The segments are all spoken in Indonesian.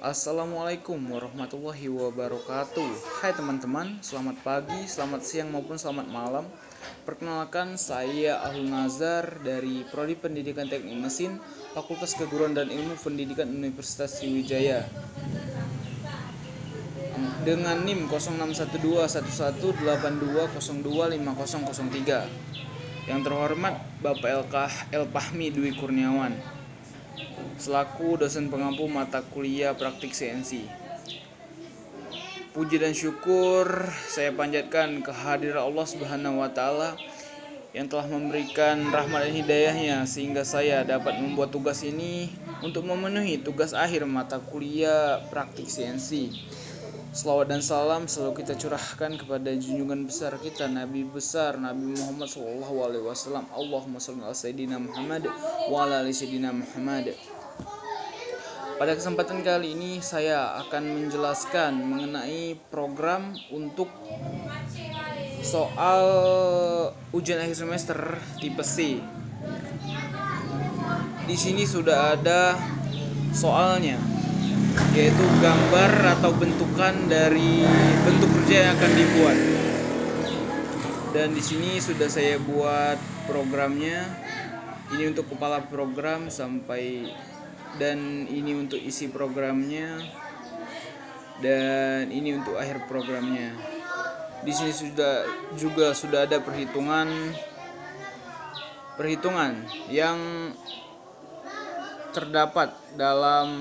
Assalamualaikum warahmatullahi wabarakatuh. Hai teman-teman, selamat pagi, selamat siang maupun selamat malam. Perkenalkan, saya Ahlul Nazar dari Prodi Pendidikan Teknik Mesin, Fakultas Keguruan dan Ilmu Pendidikan Universitas Sriwijaya. Dengan NIM 06121182025003. Yang terhormat Bapak Elpahmi Dwi Kurniawan, selaku dosen pengampu mata kuliah praktik CNC. Puji dan syukur saya panjatkan kehadiran Allah Subhanahu wa taala yang telah memberikan rahmat dan hidayahnya sehingga saya dapat membuat tugas ini untuk memenuhi tugas akhir mata kuliah praktik CNC. Selawat dan salam selalu kita curahkan kepada junjungan besar kita, Nabi besar Nabi Muhammad SAW. Allahumma sholli ala sayyidina Muhammad wa ala ali sayyidina Muhammad. Pada kesempatan kali ini saya akan menjelaskan mengenai program untuk soal ujian akhir semester tipe C. Di sini sudah ada soalnya, yaitu gambar atau bentukan dari bentuk kerja yang akan dibuat. Dan di sini sudah saya buat programnya. Ini untuk kepala program dan ini untuk isi programnya, dan ini untuk akhir programnya. Di sini sudah ada perhitungan yang terdapat dalam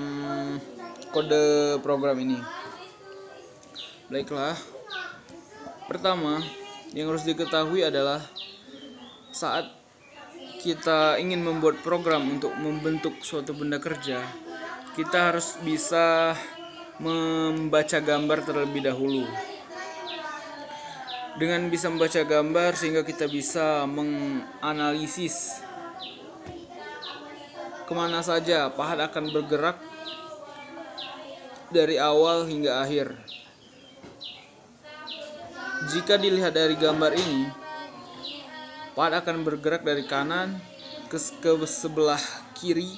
kode program ini. Baiklah, pertama yang harus diketahui adalah saat kita ingin membuat program untuk membentuk suatu benda kerja, kita harus bisa membaca gambar terlebih dahulu. Dengan bisa membaca gambar sehingga kita bisa menganalisis kemana saja pahat akan bergerak dari awal hingga akhir. Jika dilihat dari gambar ini, pahat akan bergerak dari kanan ke sebelah kiri.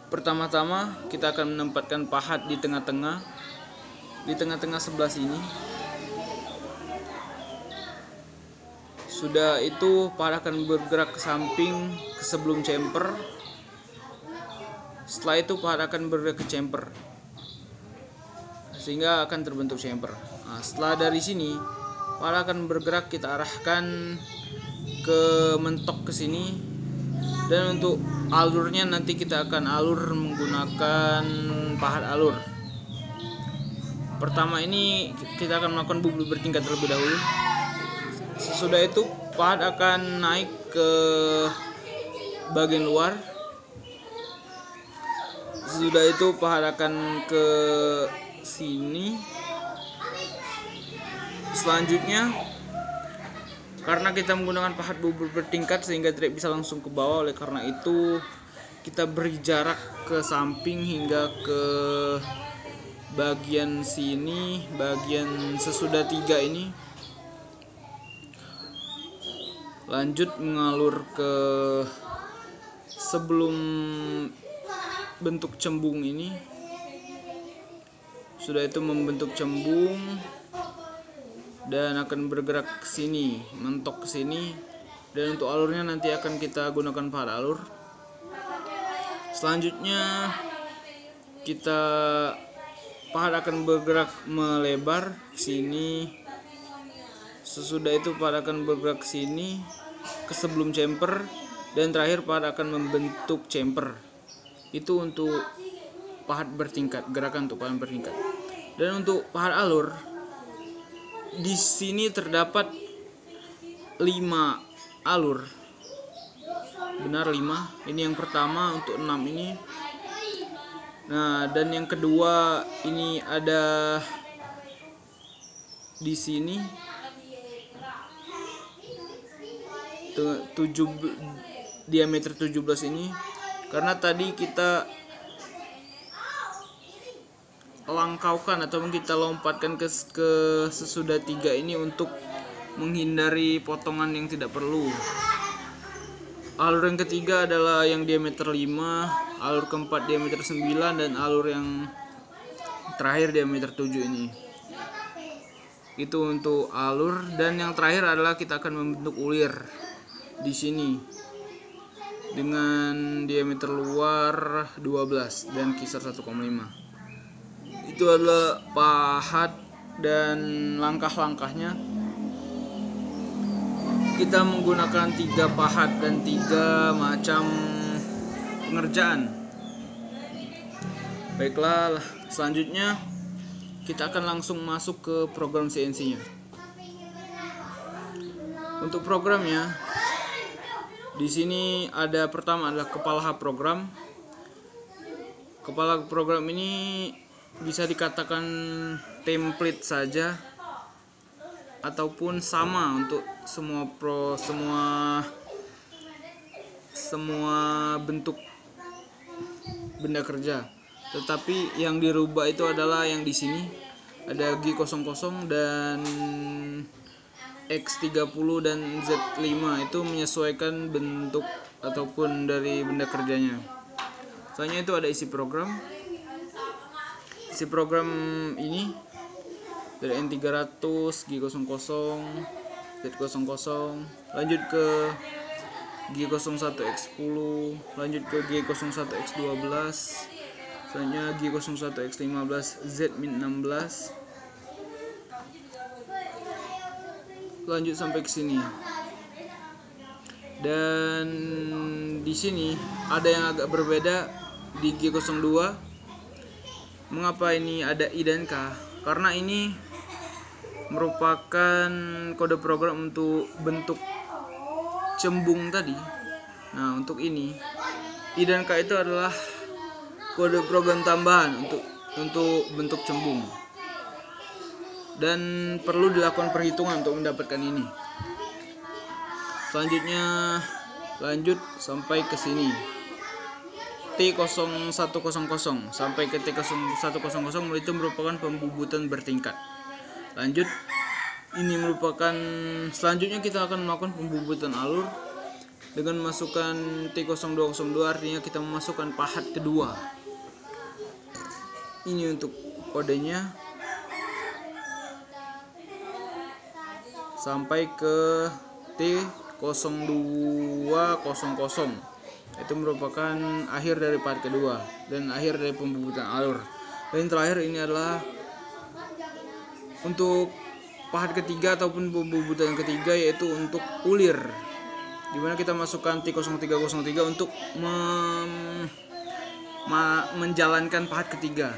Pertama-tama kita akan menempatkan pahat di tengah-tengah sebelah sini. Sudah itu pahat akan bergerak ke samping ke sebelum chamfer. Setelah itu pahat akan bergerak ke chamfer sehingga akan terbentuk chamfer. Nah, setelah dari sini pahat akan bergerak, kita arahkan ke mentok ke sini, dan untuk alurnya nanti kita akan alur menggunakan pahat alur. Pertama ini kita akan melakukan bubul bertingkat terlebih dahulu. Sesudah itu pahat akan naik ke bagian luar. Sesudah itu pahat akan ke sini. Selanjutnya, karena kita menggunakan pahat bubul bertingkat sehingga tidak bisa langsung ke bawah, oleh karena itu kita beri jarak ke samping hingga ke bagian sini, bagian sesudah 3 ini. Lanjut mengalur ke sebelum bentuk cembung ini. Sudah itu membentuk cembung dan akan bergerak ke sini, mentok ke sini, dan untuk alurnya nanti akan kita gunakan pahat alur. Selanjutnya pahat akan bergerak melebar ke sini. Sesudah itu pahat akan bergerak ke sini ke sebelum chamfer, dan terakhir pahat akan membentuk chamfer. Itu untuk pahat bertingkat, gerakan untuk pahat bertingkat. Dan untuk pahat alur, di sini terdapat 5 alur. Benar, 5. Ini yang pertama untuk 6 ini. Nah, dan yang kedua ini ada di sini diameter 17 ini, karena tadi kita langkaukan atau kita lompatkan ke sesudah 3 ini untuk menghindari potongan yang tidak perlu. Alur yang ketiga adalah yang diameter 5, alur keempat diameter 9, dan alur yang terakhir diameter 7 ini. Itu untuk alur, dan yang terakhir adalah kita akan membentuk ulir di sini dengan diameter luar 12 dan kisar 1,5. Itu adalah pahat dan langkah-langkahnya. Kita menggunakan 3 pahat dan 3 macam pengerjaan. Baiklah, selanjutnya kita akan langsung masuk ke program CNC-nya. Untuk programnya, di sini ada pertama adalah kepala program. Kepala program ini bisa dikatakan template saja ataupun sama untuk semua bentuk benda kerja. Tetapi yang dirubah itu adalah yang di sini ada G00 dan X30 dan Z5, itu menyesuaikan bentuk ataupun dari benda kerjanya. Soalnya itu ada isi program. Isi program ini dari N300, G00, Z00, lanjut ke G01X10, lanjut ke G01X12, selanjutnya G01X15, Z-16, lanjut sampai ke sini. Dan di sini ada yang agak berbeda di G02. Mengapa ini ada I dan K? Karena ini merupakan kode program untuk bentuk cembung tadi. Nah, untuk ini I dan K itu adalah kode program tambahan untuk bentuk cembung, dan perlu dilakukan perhitungan untuk mendapatkan ini. Selanjutnya lanjut sampai ke sini, T0100 sampai ke T0100 itu merupakan pembubutan bertingkat. Lanjut, ini merupakan selanjutnya kita akan melakukan pembubutan alur dengan memasukkan T0202, artinya kita memasukkan pahat kedua. Ini untuk kodenya sampai ke T0200. Itu merupakan akhir dari pahat kedua dan akhir dari pembubutan alur. Dan terakhir ini adalah untuk pahat ketiga ataupun pembubutan ketiga, yaitu untuk ulir, dimana kita masukkan T0303 untuk menjalankan pahat ketiga,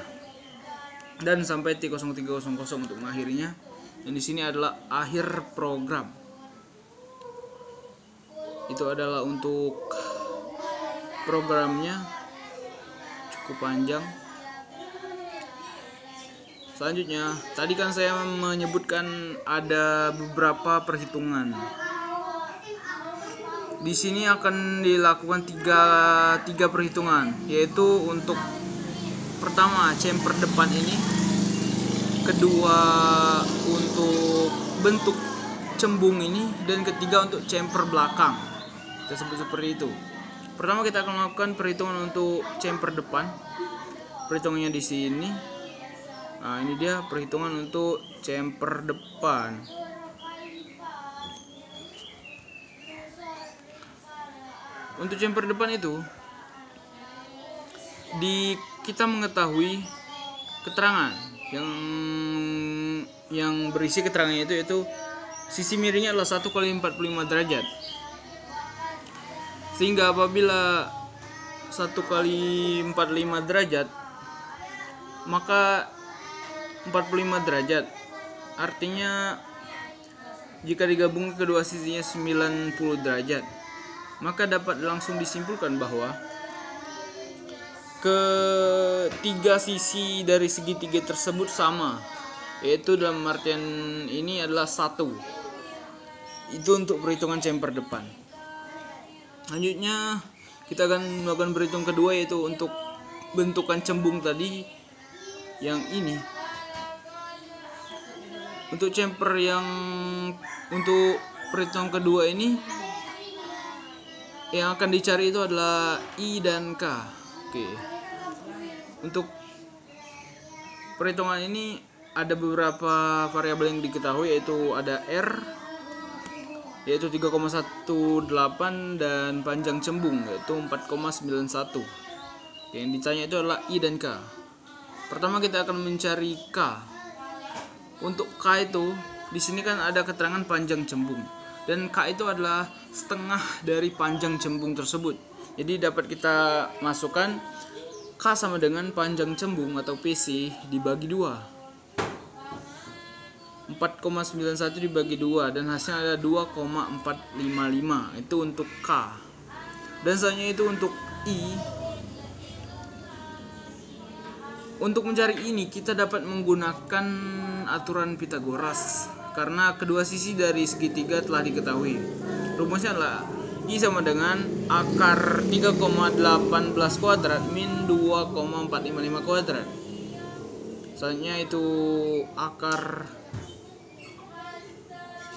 dan sampai T0300 untuk mengakhirinya. Dan di sini adalah akhir program. Itu adalah untuk programnya, cukup panjang. Selanjutnya, tadi kan saya menyebutkan ada beberapa perhitungan. Di sini akan dilakukan tiga perhitungan, yaitu untuk pertama chamber depan ini, kedua untuk bentuk cembung ini, dan ketiga untuk chamber belakang. Kita sebut seperti itu. Pertama kita akan melakukan perhitungan untuk chamber depan. Perhitungannya di sini. Nah, ini dia perhitungan untuk chamber depan. Untuk chamber depan itu kita mengetahui keterangan yang berisi keterangannya itu, yaitu sisi miringnya adalah 1 kali 45 derajat. Sehingga apabila 1 kali 45 derajat, maka 45 derajat artinya jika digabung kedua sisinya 90 derajat, maka dapat langsung disimpulkan bahwa ketiga sisi dari segitiga tersebut sama, yaitu dalam artian ini adalah 1. Itu untuk perhitungan chamber depan. Selanjutnya kita akan melakukan perhitungan kedua, yaitu untuk bentukan cembung tadi yang ini. Untuk chamber yang untuk perhitungan kedua ini yang akan dicari itu adalah I dan K. Oke. Untuk perhitungan ini ada beberapa variabel yang diketahui, yaitu ada R yaitu 3,18 dan panjang cembung yaitu 4,91. Yang ditanya itu adalah I dan K. Pertama kita akan mencari K. Untuk K itu di sini kan ada keterangan panjang cembung, dan K itu adalah setengah dari panjang cembung tersebut. Jadi dapat kita masukkan K sama dengan panjang cembung atau PC dibagi 2. 4,91 dibagi 2 dan hasilnya ada 2,455. Itu untuk K. Dan selanjutnya itu untuk I. Untuk mencari ini kita dapat menggunakan aturan Pythagoras karena kedua sisi dari segitiga telah diketahui. Rumusnya adalah I sama dengan akar 3,18 kuadrat min 2,455 kuadrat. Selanjutnya itu akar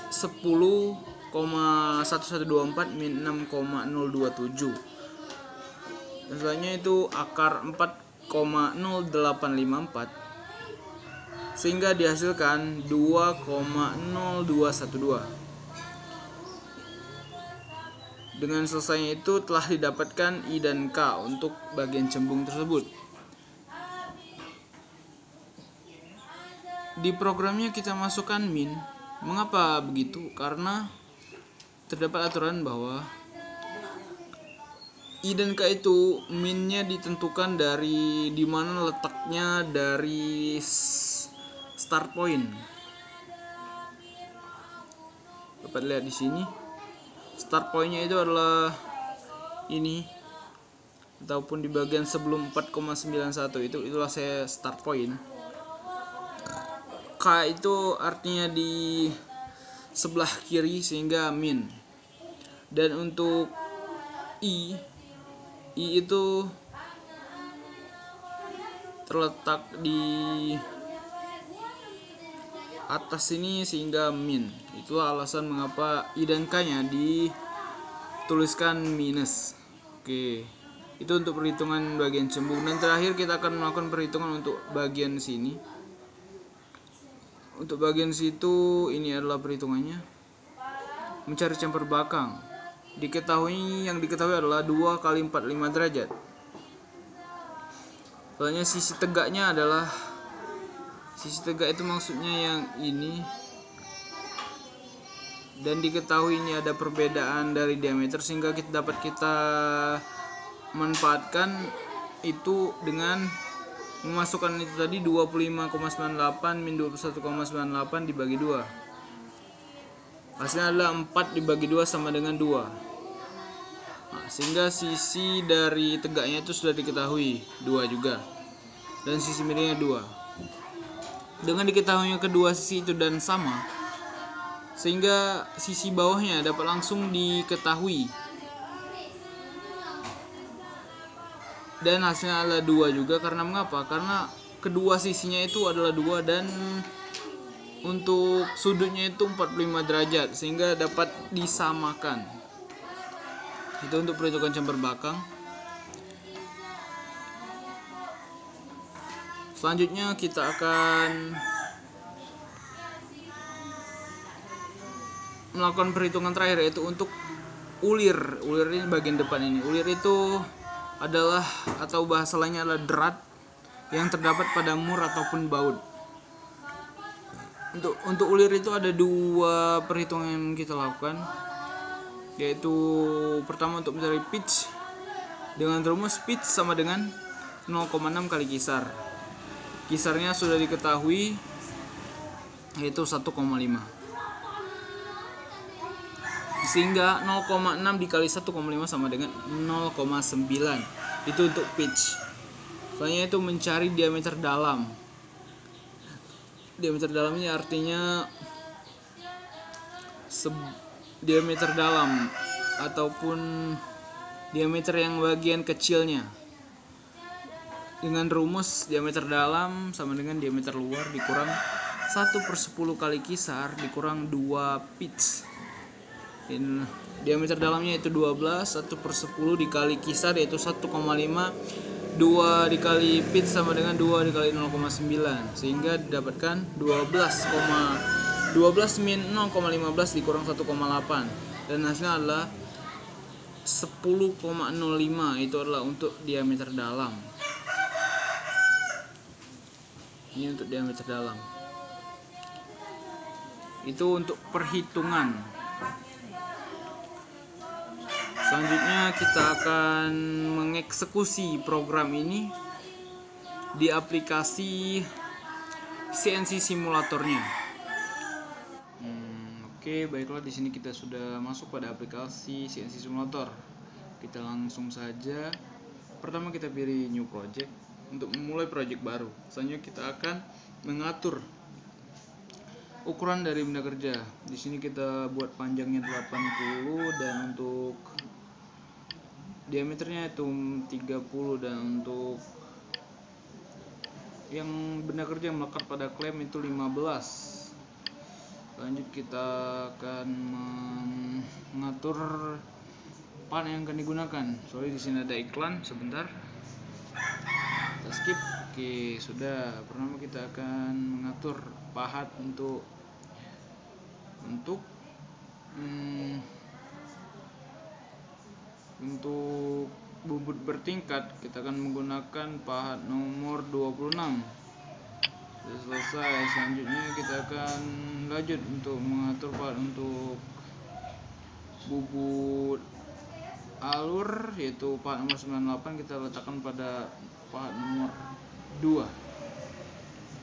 10,1124 min 6,027. Dan selanjutnya itu akar 4,0854 sehingga dihasilkan 2,0212. Dengan selesainya itu telah didapatkan I dan K untuk bagian cembung tersebut. Di programnya kita masukkan min. Mengapa begitu? Karena terdapat aturan bahwa I dan K itu minnya ditentukan dari di mana letaknya dari start point. Dapat lihat di sini. Start pointnya itu adalah ini, ataupun di bagian sebelum 4,91 itulah saya start point. K itu artinya di sebelah kiri sehingga min. Dan untuk I itu terletak di atas sini sehingga min. Itulah alasan mengapa I dan K-nya dituliskan minus. Oke. Itu untuk perhitungan bagian cembung. Dan terakhir kita akan melakukan perhitungan untuk bagian sini. Untuk bagian situ ini adalah perhitungannya. Mencari camper belakang. Yang diketahui adalah 2 kali 45 derajat. Soalnya sisi tegaknya adalah, sisi tegak itu maksudnya yang ini, dan diketahui ini ada perbedaan dari diameter sehingga dapat kita manfaatkan itu dengan memasukkan itu tadi 25,98 min 21,98 dibagi 2. Hasilnya adalah 4 dibagi 2 sama dengan 2. Nah, sehingga sisi dari tegaknya itu sudah diketahui 2 juga, dan sisi miringnya 2. Dengan diketahuinya kedua sisi itu dan sama, sehingga sisi bawahnya dapat langsung diketahui, dan hasilnya adalah 2 juga. Karena mengapa? Karena kedua sisinya itu adalah 2 dan untuk sudutnya itu 45 derajat sehingga dapat disamakan. Itu untuk perhitungan camper belakang. Selanjutnya kita akan melakukan perhitungan terakhir, yaitu untuk ulir. Ulir ini bagian depan ini. Ulir itu adalah, atau bahasa lainnya adalah derat yang terdapat pada mur ataupun baut. Untuk ulir itu ada 2 perhitungan yang kita lakukan, yaitu pertama untuk mencari pitch dengan rumus pitch sama dengan 0,6 kali kisar. Kisarnya sudah diketahui, yaitu 1,5. Sehingga 0,6 dikali 1,5 sama dengan 0,9. Itu untuk pitch. Soalnya itu mencari diameter dalam. Diameter dalam ini artinya diameter dalam ataupun diameter yang bagian kecilnya. Dengan rumus diameter dalam sama dengan diameter luar dikurang 1/10 kali kisar dikurang 2 pitch. Diameter dalamnya itu 12, 1/10 dikali kisar yaitu 1,5, 2 dikali pitch sama dengan 2 dikali 0,9, sehingga didapatkan 12 min 0,15 dikurang 1,8, dan hasilnya adalah 10,05. Itu adalah untuk diameter dalam. Ini untuk diameter dalam. Itu untuk perhitungan. Selanjutnya kita akan mengeksekusi program ini di aplikasi CNC simulatornya. Oke, baiklah, di sini kita sudah masuk pada aplikasi CNC simulator. Kita langsung saja. Pertama kita pilih new project untuk memulai project baru. Selanjutnya kita akan mengatur ukuran dari benda kerja. Di sini kita buat panjangnya 80 dan untuk diameternya itu 30, dan untuk yang benda kerja yang melekat pada klem itu 15. Lanjut kita akan mengatur part yang akan digunakan. Sorry, di sini ada iklan, sebentar. Kita skip. Oke, sudah. Pertama kita akan mengatur pahat untuk bubut bertingkat. Kita akan menggunakan pahat nomor 26. Sudah selesai. Selanjutnya kita akan lanjut untuk mengatur pahat untuk bubut alur, yaitu pahat nomor 98 kita letakkan pada pahat nomor 2.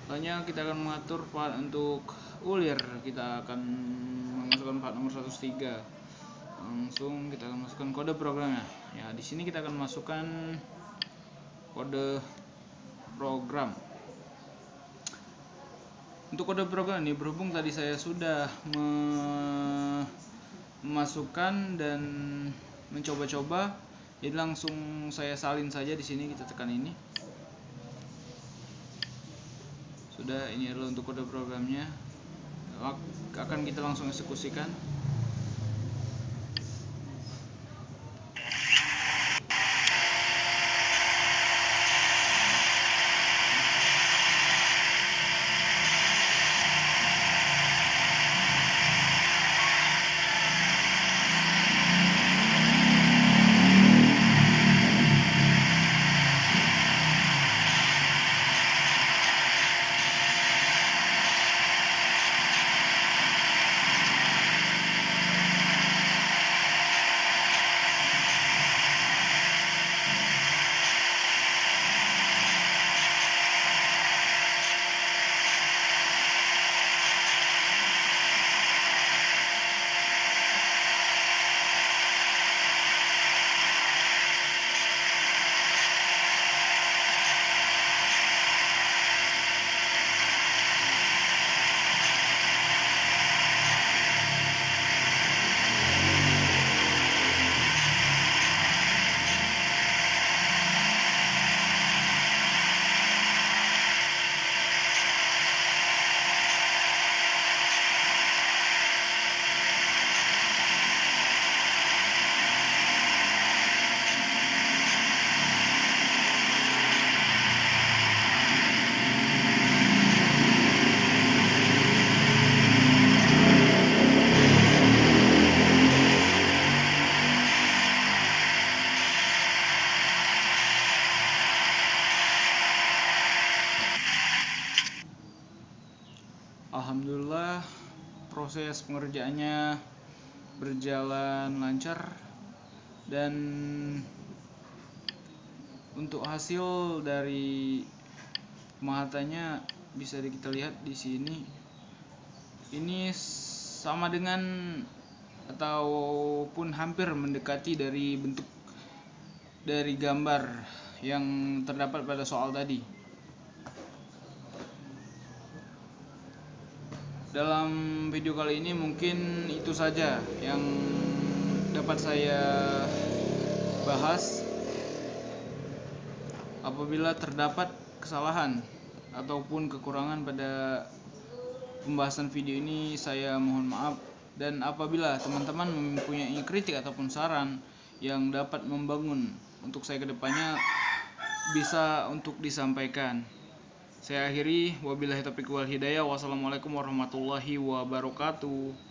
Selanjutnya kita akan mengatur pahat untuk ulir. Kita akan memasukkan pahat nomor 103. Langsung kita akan masukkan kode programnya. Ya, di sini kita akan masukkan kode program. Untuk kode program ini, berhubung tadi saya sudah memasukkan dan mencoba-coba, jadi langsung saya salin saja. Di sini kita tekan ini. Sudah, ini adalah untuk kode programnya. Akan kita langsung eksekusikan. Alhamdulillah, proses pengerjaannya berjalan lancar, dan untuk hasil dari pemahatannya bisa kita lihat di sini. Ini sama dengan ataupun hampir mendekati dari bentuk dari gambar yang terdapat pada soal tadi. Dalam video kali ini mungkin itu saja yang dapat saya bahas. Apabila terdapat kesalahan ataupun kekurangan pada pembahasan video ini, saya mohon maaf, Dan apabila teman-teman mempunyai kritik ataupun saran yang dapat membangun untuk saya kedepannya, bisa untuk disampaikan. Saya akhiri, wabillahi taufiq wal hidayah. Wassalamualaikum warahmatullahi wabarakatuh.